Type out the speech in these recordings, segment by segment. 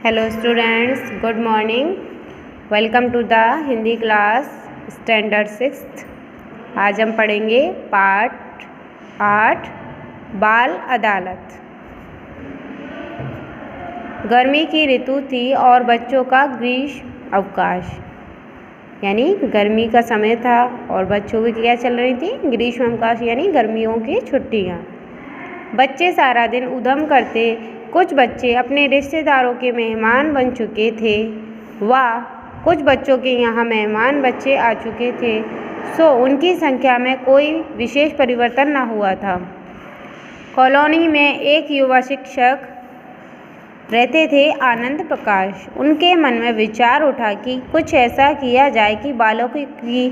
Hello students, good morning. Welcome to the Hindi class standard 6th। आज हम पढ़ेंगे पाठ 8 बाल अदालत। गर्मी की ऋतु थी और बच्चों का ग्रीष्म अवकाश, यानी गर्मी का समय था और बच्चों की क्या चल रही थी, ग्रीष्म अवकाश यानी गर्मियों की छुट्टियाँ। बच्चे सारा दिन उधम करते। कुछ बच्चे अपने रिश्तेदारों के मेहमान बन चुके थे व कुछ बच्चों के यहाँ मेहमान बच्चे आ चुके थे, सो उनकी संख्या में कोई विशेष परिवर्तन न हुआ था। कॉलोनी में एक युवा शिक्षक रहते थे, आनंद प्रकाश। उनके मन में विचार उठा कि कुछ ऐसा किया जाए कि बालकों की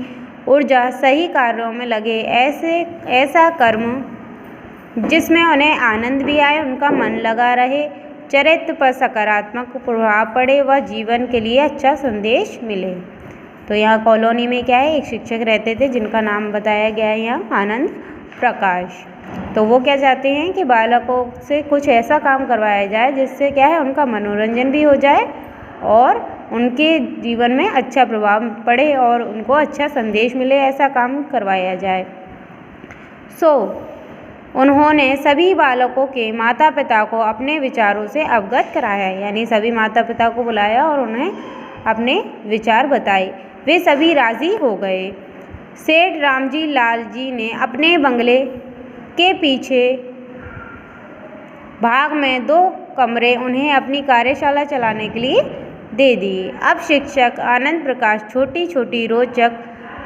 ऊर्जा सही कार्यों में लगे, ऐसा कर्म जिसमें उन्हें आनंद भी आए, उनका मन लगा रहे, चरित्र पर सकारात्मक प्रभाव पड़े व जीवन के लिए अच्छा संदेश मिले। तो यहाँ कॉलोनी में क्या है, एक शिक्षक रहते थे जिनका नाम बताया गया है यहाँ आनंद प्रकाश। तो वो क्या चाहते हैं कि बालकों से कुछ ऐसा काम करवाया जाए जिससे क्या है, उनका मनोरंजन भी हो जाए और उनके जीवन में अच्छा प्रभाव पड़े और उनको अच्छा संदेश मिले, ऐसा काम करवाया जाए। उन्होंने सभी बालकों के माता पिता को अपने विचारों से अवगत कराया, यानी सभी माता पिता को बुलाया और उन्हें अपने विचार बताए। वे सभी राजी हो गए। सेठ रामजी लाल जी ने अपने बंगले के पीछे भाग में 2 कमरे उन्हें अपनी कार्यशाला चलाने के लिए दे दिए। अब शिक्षक आनंद प्रकाश छोटी छोटी रोचक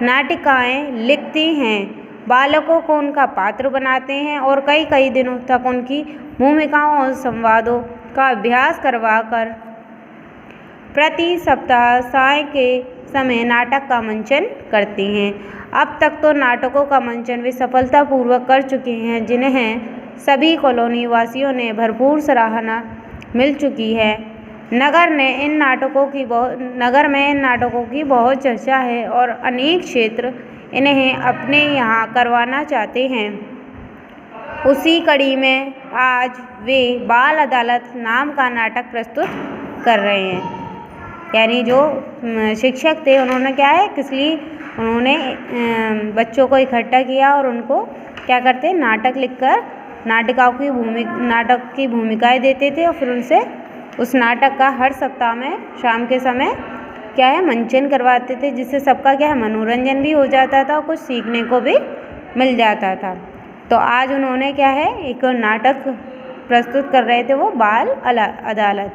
नाटिकाएँ लिखते हैं, बालकों को उनका पात्र बनाते हैं और कई दिनों तक उनकी भूमिकाओं और संवादों का अभ्यास करवाकर प्रति सप्ताह साय के समय नाटक का मंचन करते हैं। अब तक तो नाटकों का मंचन वे सफलतापूर्वक कर चुके हैं, जिन्हें सभी कॉलोनी वासियों ने भरपूर सराहना मिल चुकी है। नगर में इन नाटकों की बहुत चर्चा है और अनेक क्षेत्र इन्हें अपने यहाँ करवाना चाहते हैं। उसी कड़ी में आज वे बाल अदालत नाम का नाटक प्रस्तुत कर रहे हैं। यानी जो शिक्षक थे उन्होंने क्या है, उन्होंने बच्चों को इकट्ठा किया और उनको क्या करते, नाटक लिखकर नाटक की भूमिकाएं देते थे और फिर उनसे उस नाटक का हर सप्ताह में शाम के समय क्या है, मंचन करवाते थे, जिससे सबका क्या है, मनोरंजन भी हो जाता था और कुछ सीखने को भी मिल जाता था। तो आज उन्होंने क्या है, एक नाटक प्रस्तुत कर रहे थे, वो बाल अदालत।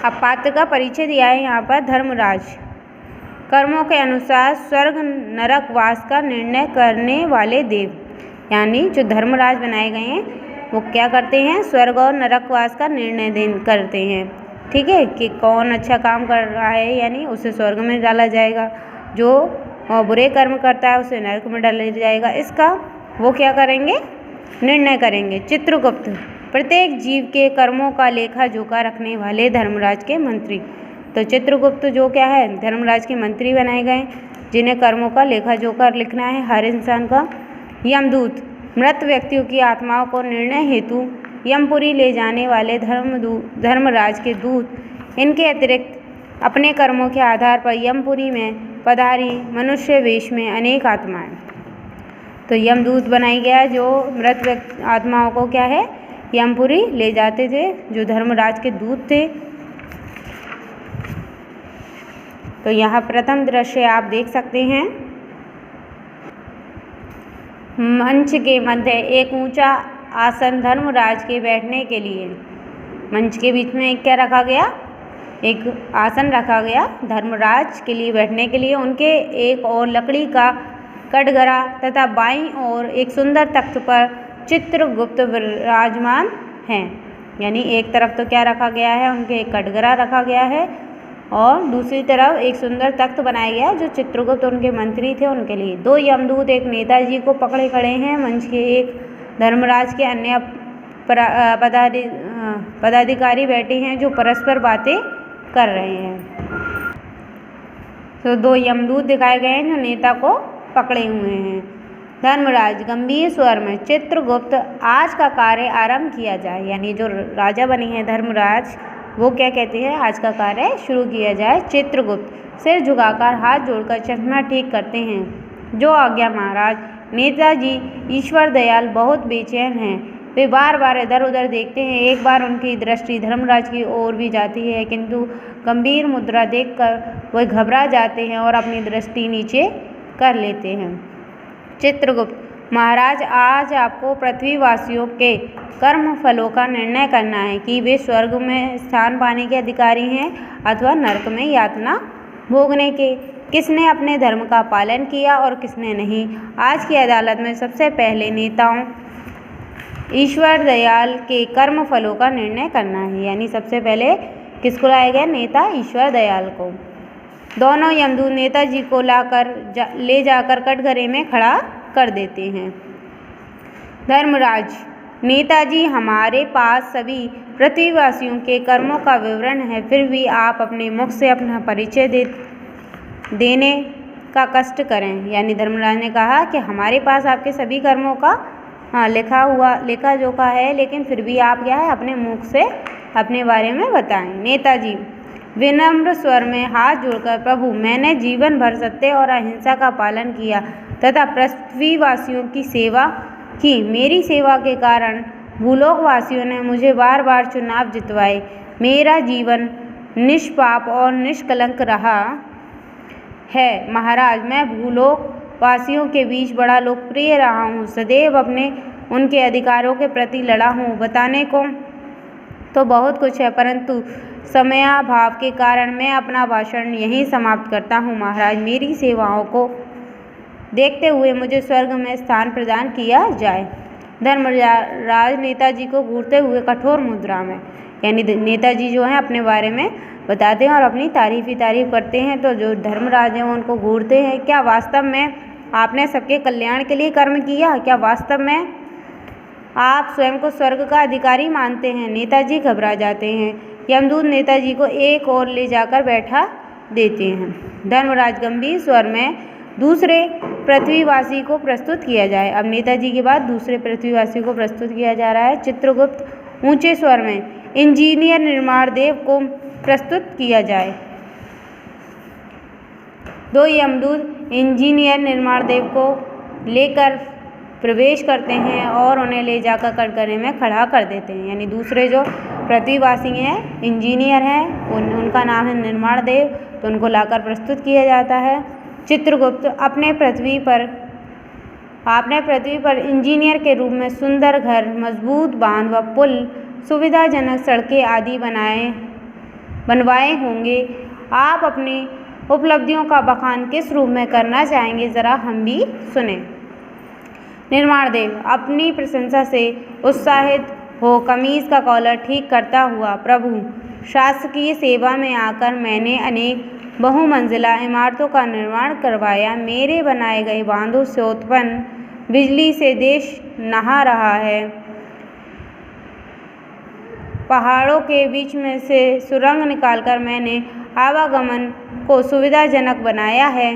अब पात्र का परिचय दिया है यहाँ पर, धर्मराज। कर्मों के अनुसार स्वर्ग नरक वास का निर्णय करने वाले देव, यानी जो धर्मराज बनाए गए हैं वो क्या करते हैं, स्वर्ग और नरकवास का निर्णय करते हैं। ठीक है, कि कौन अच्छा काम कर रहा है, यानी उसे स्वर्ग में डाला जाएगा, जो बुरे कर्म करता है उसे नरक में डाला जाएगा। इसका वो क्या करेंगे, निर्णय करेंगे। चित्रगुप्त, प्रत्येक जीव के कर्मों का लेखा जोखा रखने वाले धर्मराज के मंत्री। तो चित्रगुप्त जो क्या है, धर्मराज के मंत्री बनाए गए, जिन्हें कर्मों का लेखा जोखा लिखना है हर इंसान का। यमदूत, मृत व्यक्तियों की आत्माओं को निर्णय हेतु यमपुरी ले जाने वाले धर्मराज के दूत। इनके अतिरिक्त अपने कर्मों के आधार पर यमपुरी में पधारी मनुष्य वेश में अनेक आत्माएं। तो यमदूत बनाई गया, जो मृत आत्माओं को क्या है, यमपुरी ले जाते थे, जो धर्मराज के दूत थे। तो यहाँ प्रथम दृश्य आप देख सकते हैं। मंच के मध्य एक ऊंचा आसन धर्मराज के बैठने के लिए, मंच के बीच में एक क्या रखा गया, एक आसन रखा गया धर्मराज के लिए बैठने के लिए। उनके एक और लकड़ी का कटघरा तथा बाईं ओर एक सुंदर तख्त पर चित्रगुप्त विराजमान हैं। यानी एक तरफ तो क्या रखा गया है, उनके एक कटघरा रखा गया है और दूसरी तरफ एक सुंदर तख्त बनाया गया है, जो चित्रगुप्त उनके मंत्री थे उनके लिए। 2 यमदूत एक नेताजी को पकड़े खड़े हैं। मंच के एक धर्मराज के अन्य पदाधिकारी बैठे हैं, जो परस्पर बातें कर रहे हैं। तो 2 यमदूत दिखाए गए हैं जो नेता को पकड़े हुए हैं। धर्मराज गंभीर स्वर में, चित्रगुप्त, आज का कार्य आरंभ किया जाए। यानी जो राजा बने हैं धर्मराज, वो क्या कहते हैं, आज का कार्य शुरू किया जाए। चित्रगुप्त सिर झुकाकर हाथ जोड़कर चश्मा ठीक करते हैं। जो आज्ञा महाराज। नेताजी ईश्वर दयाल बहुत बेचैन हैं। वे बार बार इधर उधर देखते हैं। एक बार उनकी दृष्टि धर्मराज की ओर भी जाती है, किंतु गंभीर मुद्रा देखकर वे घबरा जाते हैं और अपनी दृष्टि नीचे कर लेते हैं। चित्रगुप्त महाराज, आज आपको पृथ्वीवासियों के कर्म फलों का निर्णय करना है कि वे स्वर्ग में स्थान पाने के अधिकारी हैं अथवा नरक में यातना भोगने के। किसने अपने धर्म का पालन किया और किसने नहीं। आज की अदालत में सबसे पहले नेताओं ईश्वर दयाल के कर्म फलों का निर्णय करना है। यानी सबसे पहले किसको लाया गया, नेता ईश्वर दयाल को। दोनों यमदूत नेताजी को ले जाकर कटघरे में खड़ा कर देते हैं। धर्मराज, नेताजी, हमारे पास सभी पृथ्वीवासियों के कर्मों का विवरण है, फिर भी आप अपने मुख से अपना परिचय देने का कष्ट करें। यानी धर्मराज ने कहा कि हमारे पास आपके सभी कर्मों का लेखा जोखा है, लेकिन फिर भी आप क्या है, अपने मुख से अपने बारे में बताएं। नेताजी विनम्र स्वर में हाथ जोड़कर, प्रभु, मैंने जीवन भर सत्य और अहिंसा का पालन किया तथा पृथ्वीवासियों की सेवा की। मेरी सेवा के कारण भूलोकवासियों ने मुझे बार बार चुनाव जितवाए। मेरा जीवन निष्पाप और निष्कलंक रहा है। महाराज, मैं भूलोकवासियों के बीच बड़ा लोकप्रिय रहा हूँ। सदैव उनके अधिकारों के प्रति लड़ा हूँ। बताने को तो बहुत कुछ है, परंतु समयाभाव के कारण मैं अपना भाषण यहीं समाप्त करता हूँ। महाराज, मेरी सेवाओं को देखते हुए मुझे स्वर्ग में स्थान प्रदान किया जाए। धर्मराज नेताजी को घूरते हुए कठोर मुद्रा में, यानी नेताजी जो हैं अपने बारे में बताते हैं और अपनी तारीफ ही तारीफ करते हैं। तो जो धर्मराज हैं वो उनको घूरते हैं। क्या वास्तव में आपने सबके कल्याण के लिए कर्म किया? क्या वास्तव में आप स्वयं को स्वर्ग का अधिकारी मानते हैं? नेताजी घबरा जाते हैं। यमदूत नेताजी को एक ओर ले जाकर बैठा देते हैं। धर्मराज, गंभीर स्वर में दूसरे पृथ्वीवासी को प्रस्तुत किया जाए। अब नेताजी के बाद दूसरे पृथ्वीवासी को प्रस्तुत किया जा रहा है। चित्रगुप्त ऊंचे स्वर में, इंजीनियर निर्माणदेव को प्रस्तुत किया जाए। दो यमदूत इंजीनियर निर्माणदेव को लेकर प्रवेश करते हैं और उन्हें ले जाकर कटघरे में खड़ा कर देते हैं। यानी दूसरे जो पृथ्वीवासी हैं, इंजीनियर हैं, उनका नाम है निर्माणदेव, तो उनको लाकर प्रस्तुत किया जाता है। चित्रगुप्त, आपने पृथ्वी पर इंजीनियर के रूप में सुंदर घर, मजबूत बांध व पुल, सुविधाजनक सड़कें आदि बनवाए होंगे। आप अपनी उपलब्धियों का बखान किस रूप में करना चाहेंगे, ज़रा हम भी सुने। निर्माणदेव अपनी प्रशंसा से उत्साहित हो कमीज का कॉलर ठीक करता हुआ, प्रभु, शासकीय सेवा में आकर मैंने अनेक बहुमंजिला इमारतों का निर्माण करवाया। मेरे बनाए गए बांधों से उत्पन्न बिजली से देश नहा रहा है। पहाड़ों के बीच में से सुरंग निकालकर मैंने आवागमन को सुविधाजनक बनाया है।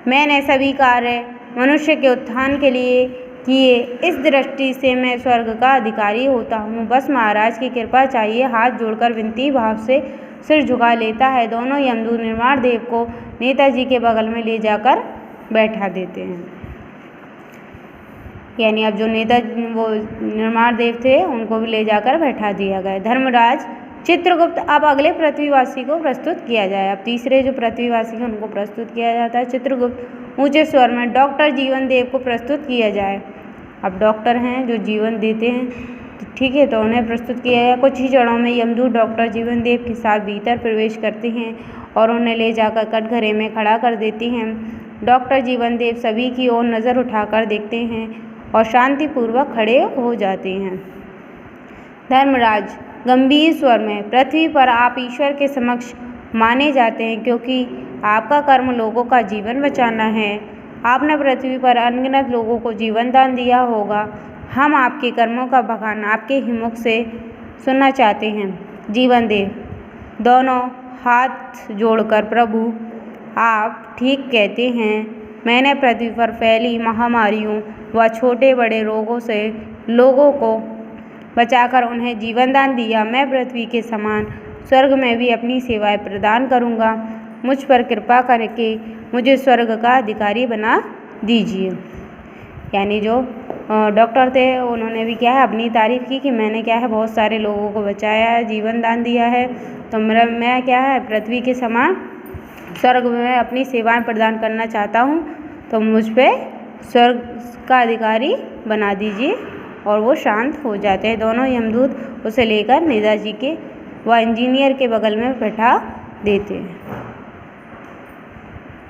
मैंने सभी कार्य मनुष्य के उत्थान के लिए किए। इस दृष्टि से मैं स्वर्ग का अधिकारी होता हूँ। बस महाराज की कृपा चाहिए। हाथ जोड़कर विनती भाव से सिर झुका लेता है। दोनों यमदूत निर्माणदेव को नेताजी के बगल में ले जाकर बैठा देते हैं। यानी अब जो वो निर्माणदेव थे उनको भी ले जाकर बैठा दिया गया। धर्मराज, चित्रगुप्त, अब अगले पृथ्वीवासी को प्रस्तुत किया जाए। अब तीसरे जो पृथ्वीवासी हैं उनको प्रस्तुत किया जाता है। चित्रगुप्त ऊंचे स्वर में, डॉक्टर जीवनदेव को प्रस्तुत किया जाए। अब डॉक्टर हैं जो जीवन देते हैं, तो ठीक है, तो उन्हें प्रस्तुत किया गया। कुछ ही क्षणों में यमदूत डॉक्टर जीवनदेव के साथ भीतर प्रवेश करते हैं और उन्हें ले जाकर कटघरे में खड़ा कर देती हैं। डॉक्टर जीवनदेव सभी की ओर नज़र उठाकर देखते हैं और शांतिपूर्वक खड़े हो जाते हैं। धर्मराज गंभीर स्वर में, पृथ्वी पर आप ईश्वर के समक्ष माने जाते हैं, क्योंकि आपका कर्म लोगों का जीवन बचाना है। आपने पृथ्वी पर अनगिनत लोगों को जीवन दान दिया होगा। हम आपके कर्मों का बखान आपके ही मुख से सुनना चाहते हैं। जीवनदेव दोनों हाथ जोड़कर, प्रभु, आप ठीक कहते हैं। मैंने पृथ्वी पर फैली महामारियों व छोटे बड़े रोगों से लोगों को बचाकर उन्हें जीवन दान दिया। मैं पृथ्वी के समान स्वर्ग में भी अपनी सेवाएं प्रदान करूँगा। मुझ पर कृपा करके मुझे स्वर्ग का अधिकारी बना दीजिए। यानी जो डॉक्टर थे उन्होंने भी क्या है अपनी तारीफ़ की कि मैंने क्या है बहुत सारे लोगों को बचाया है, जीवन दान दिया है, तो मैं क्या है पृथ्वी के समान स्वर्ग में अपनी सेवाएं प्रदान करना चाहता हूँ, तो मुझ पे स्वर्ग का अधिकारी बना दीजिए। और वो शांत हो जाते हैं। दोनों यमदूत उसे लेकर नेताजी के व इंजीनियर के बगल में बैठा देते हैं।